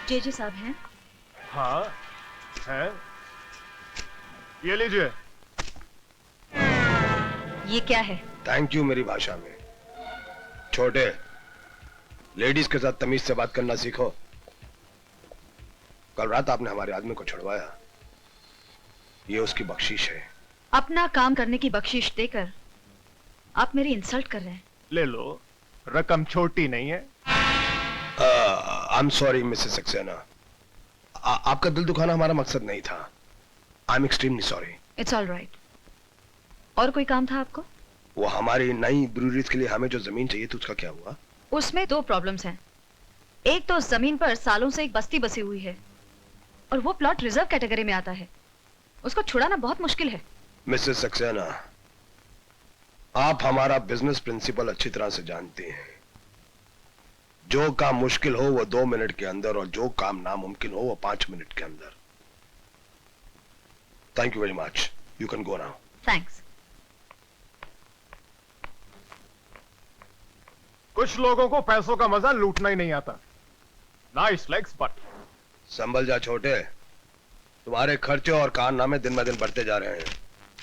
JJ साहब हैं? हाँ है। ये लीजिए। ये क्या है? थैंक यू मेरी भाषा में। छोटे, लेडीज के साथ तमीज से बात करना सीखो। कल रात आपने हमारे आदमी को छुड़वाया, ये उसकी बख्शीश है। अपना काम करने की बख्शीश देकर आप मेरी इंसल्ट कर रहे हैं। ले लो, रकम छोटी नहीं है। I am sorry Mrs Saxena, आपका दिल दुखाना हमारा मकसद नहीं था। I am extremely sorry. It's all right. और कोई काम था आपको? वो हमारी नई ब्रूअरीज के लिए हमें जो जमीन चाहिए थी उसका क्या हुआ? उसमें दो प्रॉब्लम्स हैं। एक तो उस जमीन पर सालों से एक बस्ती बसी हुई है और वो प्लॉट रिजर्व कैटेगरी में आता है। उसको छुड़ाना बहुत मुश्किल है। मिसेस सक्सेना, आप हमारा बिजनेस प्रिंसिपल अच्छी तरह से जानती हैं। जो काम मुश्किल हो वो 2 मिनट के अंदर और जो काम नामुमकिन हो वो 5 मिनट के अंदर। Thank you very much, you can go now. Thanks. कुछ लोगों को पैसों का मजा लूटना ही नहीं आता। Nice legs but. संभल जा छोटे, तुम्हारे खर्चे और कारनामे दिन ब दिन बढ़ते जा रहे हैं।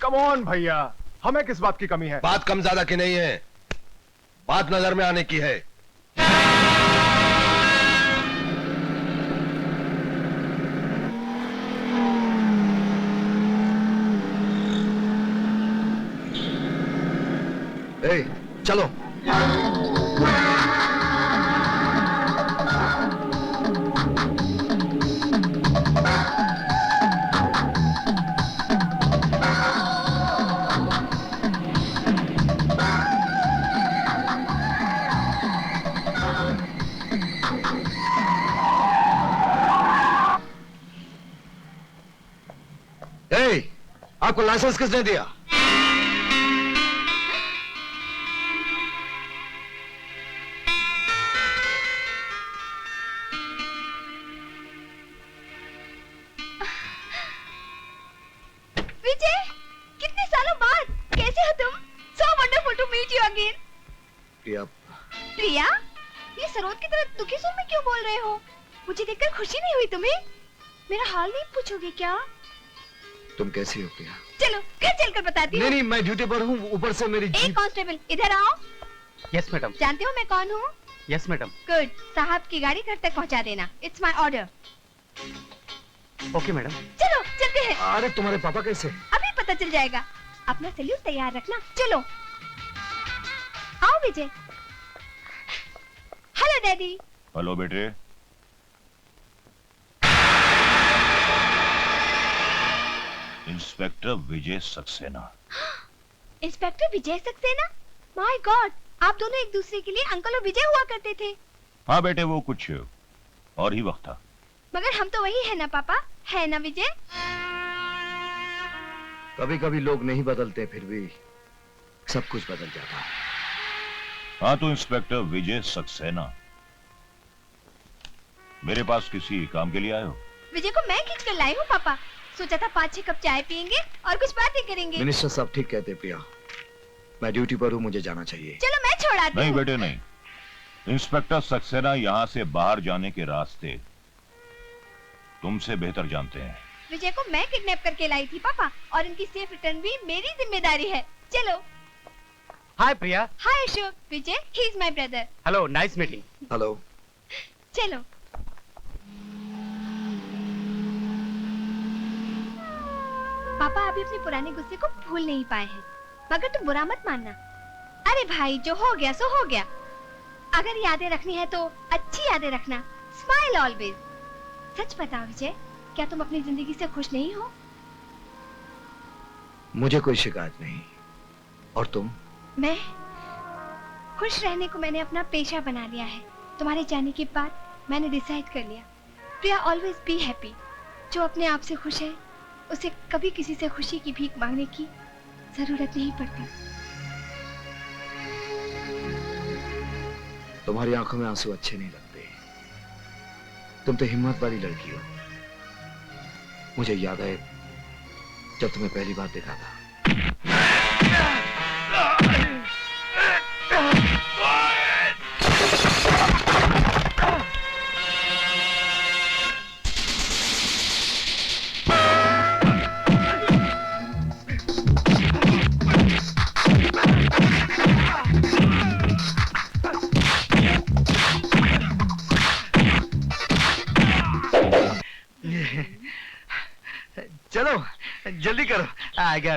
कम ऑन भैया, हमें किस बात की कमी है? बात कम ज्यादा की नहीं है, बात नजर में आने की है। ए, चलो। ए, आपको लाइसेंस किसने दिया? विजय, कितने सालों बाद कैसे हो तुम? So wonderful to meet you again. प्रिया, प्रिया, ये सरोद की तरह दुखी सुर में क्यों बोल रहे हो? मुझे देखकर खुशी नहीं हुई तुम्हें? मेरा हाल नहीं पूछोगे क्या? तुम कैसी हो प्रिया? चलो घर चलकर बताती हूँ। नहीं, मैं ड्यूटी पर हूँ, ऊपर से मेरी एक कांस्टेबल इधर आओ। Yes madam. जानते हो मैं कौन हूँ? Yes madam. गुड, साहब की गाड़ी घर तक पहुँचा देना। It's my order. Okay madam. चलो चलते हैं। अरे तुम्हारे पापा कैसे? अभी पता चल जाएगा। अपना सैल्यूट तैयार रखना। चलो आओ विजय। Hello daddy. हेलो बेटे। Inspector Vijay Saxena. Inspector Vijay Saxena? My god, आप दोनों एक दूसरे के लिए अंकल और विजय हुआ करते थे। हाँ बेटे, वो कुछ और ही वक्त था। मगर हम तो वही है ना पापा, है ना विजय? कभी कभी लोग नहीं बदलते, फिर भी सब कुछ बदल जाता है। हाँ तो इंस्पेक्टर विजय सक्सेना, मेरे पास किसी काम के लिए आए हो? विजय को मैं खींच कर लाई हूँ पापा। सोचा था 5-6 कप चाय पियेंगे और कुछ बातें करेंगे। मिनिस्टर साहब ठीक कहते प्रिया, मैं ड्यूटी पर हूँ, मुझे जाना चाहिए। चलो मैं छोड़ाती हूँ। नहीं बेटे नहीं, इंस्पेक्टर सक्सेना यहाँ से बाहर जाने के रास्ते तुमसे बेहतर जानते हैं। विजय को मैं किडनैप करके लाई थी पापा, और इनकी सेफ रिटर्न भी मेरी जिम्मेदारी है। चलो। Hi Priya. Hi Ashok. Vijay, he is my brother. Hello, nice meeting. Hello. चलो। पापा अभी अपने पुराने गुस्से को भूल नहीं पाए हैं, मगर तुम बुरा मत मानना। अरे भाई, जो हो गया सो हो गया। अगर यादें रखनी है तो अच्छी यादें रखना। Smile always. सच बताओ विजय, क्या तुम अपनी जिंदगी से खुश नहीं हो? मुझे कोई शिकायत नहीं। और तुम? मैं खुश रहने को मैंने अपना पेशा बना लिया है। तुम्हारे जाने के बाद मैंने डिसाइड कर लिया, प्रिया ऑलवेज बी हैप्पी। जो अपने आप से खुश है उसे कभी किसी से खुशी की भीख मांगने की जरूरत नहीं पड़ती। तुम्हारी आंखों में आंसू अच्छे नहीं लगते। तुम तो हिम्मत वाली लड़की हो। मुझे याद है जब तुम्हें पहली बार देखा था। चलो जल्दी करो। आ गया।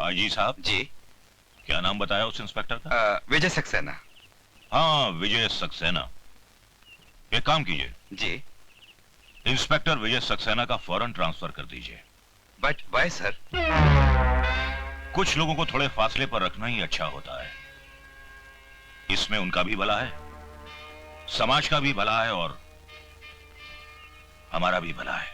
आजी साहब जी क्या नाम बताया उस इंस्पेक्टर का? विजय सक्सेना। हाँ, विजय सक्सेना। एक काम कीजिए, जी इंस्पेक्टर विजय सक्सेना का फौरन ट्रांसफर कर दीजिए। But why sir? कुछ लोगों को थोड़े फासले पर रखना ही अच्छा होता है। इसमें उनका भी भला है, समाज का भी भला है और हमारा भी भला है।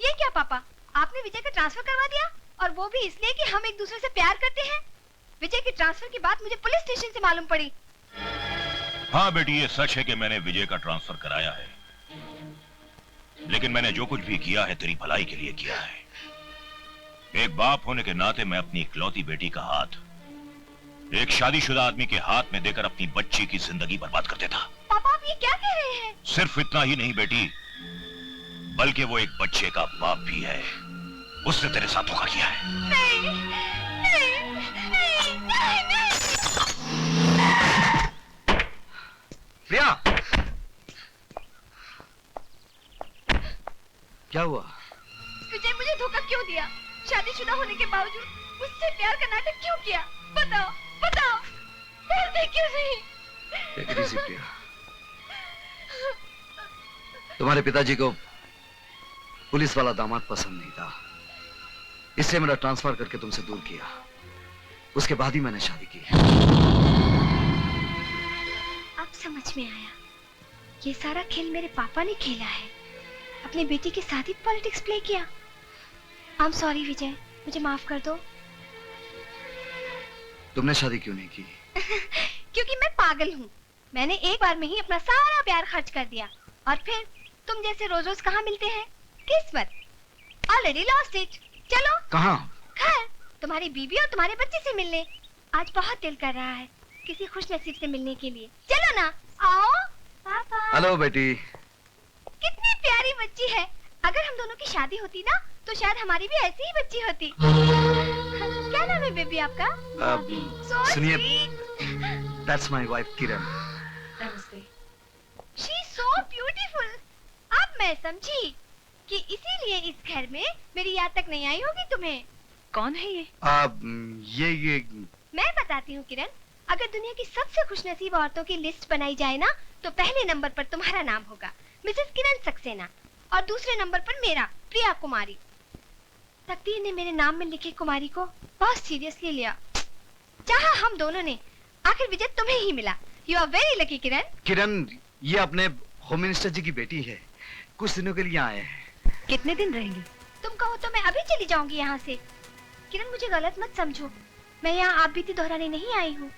ये क्या पापा, आपने विजय का ट्रांसफर करवा दिया, और वो भी इसलिए कि हम एक दूसरे से प्यार करते हैं। विजय के ट्रांसफर की बात मुझे पुलिस स्टेशन से मालूम पड़ी। हाँ बेटी, ये सच है कि मैंने विजय का ट्रांसफर कराया है, लेकिन मैंने जो कुछ भी किया है तेरी भलाई के लिए किया है। एक बाप होने के नाते मैं अपनी इकलौती बेटी का हाथ एक शादीशुदा आदमी के हाथ में देकर अपनी बच्ची की जिंदगी बर्बाद कर देता। पापा आप ये क्या कह रहे हैं? सिर्फ इतना ही नहीं बेटी, बल्कि वो एक बच्चे का बाप भी है। उसने तेरे साथ धोखा किया है। नहीं, नहीं, नहीं, नहीं, नहीं। प्रिया, क्या हुआ? विजय मुझे धोखा क्यों दिया? शादीशुदा होने के बावजूद मुझसे प्यार का नाटक क्यों किया? बताओ, बताओ, बोलते क्यों नहीं? Take it easy, प्रिया। तुम्हारे पिताजी को पुलिस वाला दामाद पसंद नहीं था, इसलिए मेरा ट्रांसफर करके तुमसे दूर किया। उसके बाद ही मैंने शादी की। अब समझ में आया, ये सारा खेल मेरे पापा ने खेला है। अपनी बेटी के साथ ही पॉलिटिक्स प्ले किया। आई एम सॉरी विजय, मुझे माफ कर दो। तुमने शादी क्यों नहीं की? क्योंकि मैं पागल हूँ। मैंने एक बार में ही अपना सारा प्यार खर्च कर दिया, और फिर तुम जैसे रोज रोज कहाँ मिलते हैं? किस्मत, ऑलरेडी लॉस्ट इट। चलो कहाँ? घर, तुम्हारी बीवी और तुम्हारे बच्चे से मिलने। आज बहुत दिल कर रहा है किसी खुश नसीब से मिलने के लिए। चलो ना, आओ। पापा, हेलो बेटी। कितनी प्यारी बच्ची है। अगर हम दोनों की शादी होती ना, तो शायद हमारी भी ऐसी ही बच्ची होती। क्या नाम है बेबी आपका? So सुनिए, sweet. That's my wife Kiran. She is so beautiful. अब मैं समझी कि इसीलिए इस घर में मेरी याद तक नहीं आई होगी तुम्हें। कौन है ये? ये मैं बताती हूँ किरण, अगर दुनिया की सबसे खुशनसीब औरतों की लिस्ट बनाई जाए ना, तो पहले नंबर पर तुम्हारा नाम होगा, मिसेस किरण सक्सेना, और दूसरे नंबर पर मेरा, प्रिया कुमारी। तकदीर ने मेरे नाम में लिखे कुमारी को बहुत सीरियसली लिया। चाहा हम दोनों ने, आखिर विजय तुम्हें ही मिला। यू आर वेरी लकी किरण। किरण, ये अपने होम मिनिस्टर जी की बेटी है, कुछ दिनों के लिए आए हैं। कितने दिन रहेंगे? तुम कहो तो मैं अभी चली जाऊंगी यहाँ से। किरण मुझे गलत मत समझो, मैं यहाँ आप बीती दोहराने नहीं आई हूँ।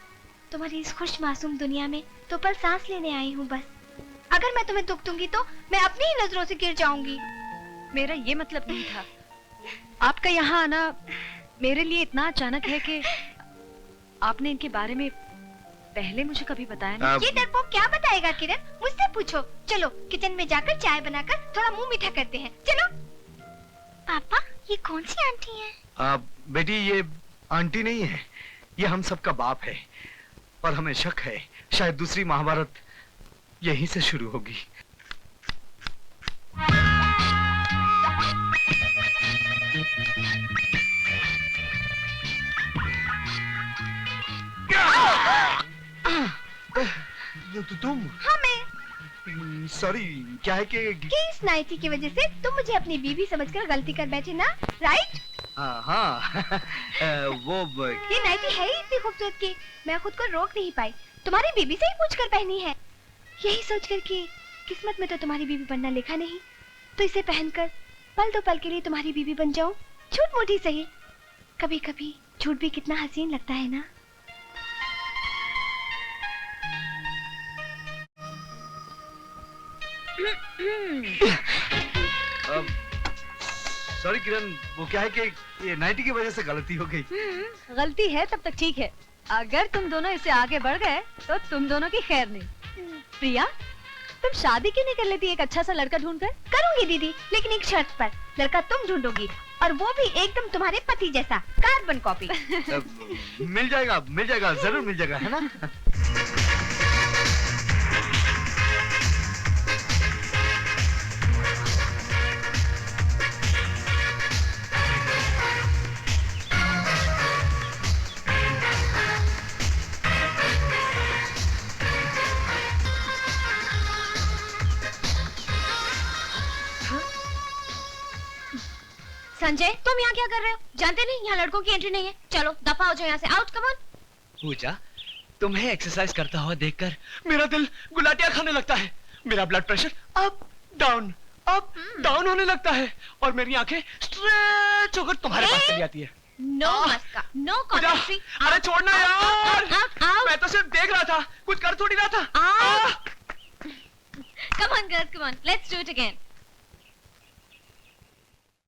तुम्हारी इस खुश मासूम दुनिया में तो पल सांस लेने आई हूँ बस। अगर मैं तुम्हें दुख दूंगी तो मैं अपनी ही नजरों से गिर जाऊंगी। मेरा ये मतलब नहीं था। आपका यहाँ आना मेरे लिए इतना अचानक है कि आपने इनके बारे में पहले मुझे कभी बताया नहीं। ये डरपोक क्या बताएगा किरण? मुझसे पूछो। चलो किचन में जाकर चाय बनाकर थोड़ा मुंह मीठा करते हैं। चलो। पापा, ये कौन सी आंटी है? बेटी, ये आंटी नहीं है, ये हम सबका बाप है। और हमें शक है शायद दूसरी महाभारत यहीं से शुरू होगी। तुम? हाँ मैं। सॉरी, क्या है कि इस नाइटी की वजह से तुम मुझे अपनी बीवी समझकर गलती कर बैठे ना, राइट? हाँ वो ये नाइटी है ही इतनी खूबसूरत कि मैं खुद को रोक नहीं पाई। तुम्हारी बीबी से ही पूछकर पहनी है, यही सोचकर कि किस्मत में तो तुम्हारी बीबी बनना लिखा नहीं, तो इसे पहनकर पल दो पल के लिए तुम्हारी बीबी बन जाऊं। झूठ मूठी सही, कभी कभी झूठ भी कितना हसीन लगता है ना। सॉरी किरण, वो क्या है कि ये नाइटी की वजह से गलती हो गई। गलती है तब तक ठीक है, अगर तुम दोनों इससे आगे बढ़ गए तो तुम दोनों की खैर नहीं। प्रिया, तुम शादी क्यों नहीं कर लेती एक अच्छा सा लड़का ढूंढकर? करूंगी दीदी, लेकिन एक शर्त पर। लड़का तुम ढूंढोगी, और वो भी एकदम तुम्हारे पति जैसा, कार्बन कॉपी। मिल जाएगा, जरूर मिल जाएगा, है ना? संजय, तुम यहाँ क्या कर रहे हो? जानते नहीं यहाँ लड़कों की एंट्री नहीं है। चलो दफा हो जाओ यहाँ से, आउट, कम ऑन। पूजा, तुम्हें एक्सरसाइज करता हुआ देखकर मेरा दिल गुलाटियां खाने लगता है। मेरा ब्लड प्रेशर अप डाउन होने लगता है और मेरी आंखें स्ट्रेच होकर तुम्हारे पास चली आती है। नो मस्का, नो कमेंट्री। अरे छोड़ना यार, मैं तो सिर्फ देख रहा था, कुछ कर थोड़ी रहा था। Come on girls, come on, let's do it again.